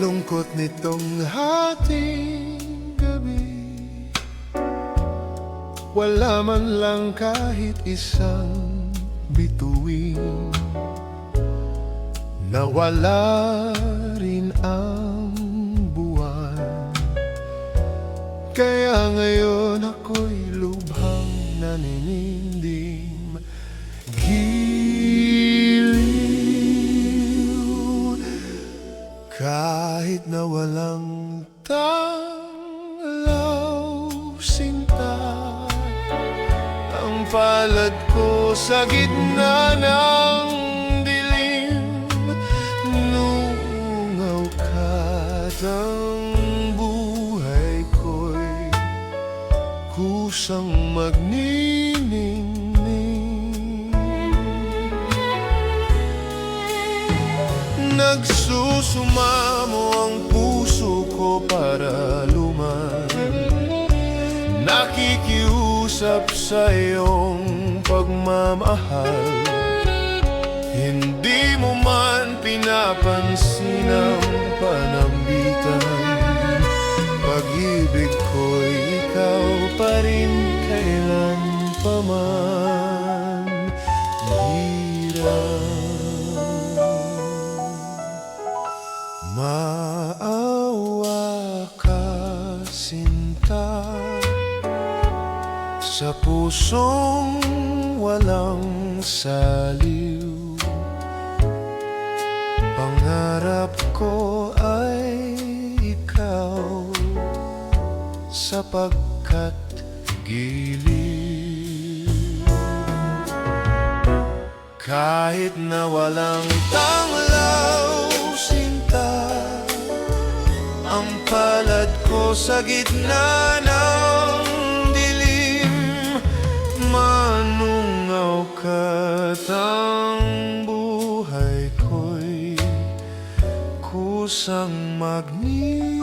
lungkot nitong hating gabi, wala man lang kahit isang bituin. Nawala rin ang buwan, kaya ngayon ako'y lubhang naninindim. Giliw, kahit na walang tanglaw, sinta ang palad ko sa gitna ng dilim. Nungaw ka't ang buhay ko'y kusang magniningning. Nagsusumamo ang puso ko para luman, nakikiusap sa iyong pagmamahal. Hindi mo man pinapansin ang panambitan, pag-ibig ko'y ikaw pa rin kailanpaman. Hirap maawa ka, sinta, sa pusong walang saliw. Pangarap ko ay ikaw, sapagkat giliw. Kahit na walang tanglaw, sinta, ang palad ko sa gitna ng dilim. Manungaw ka't ang buhay ko'y kusang magniningning.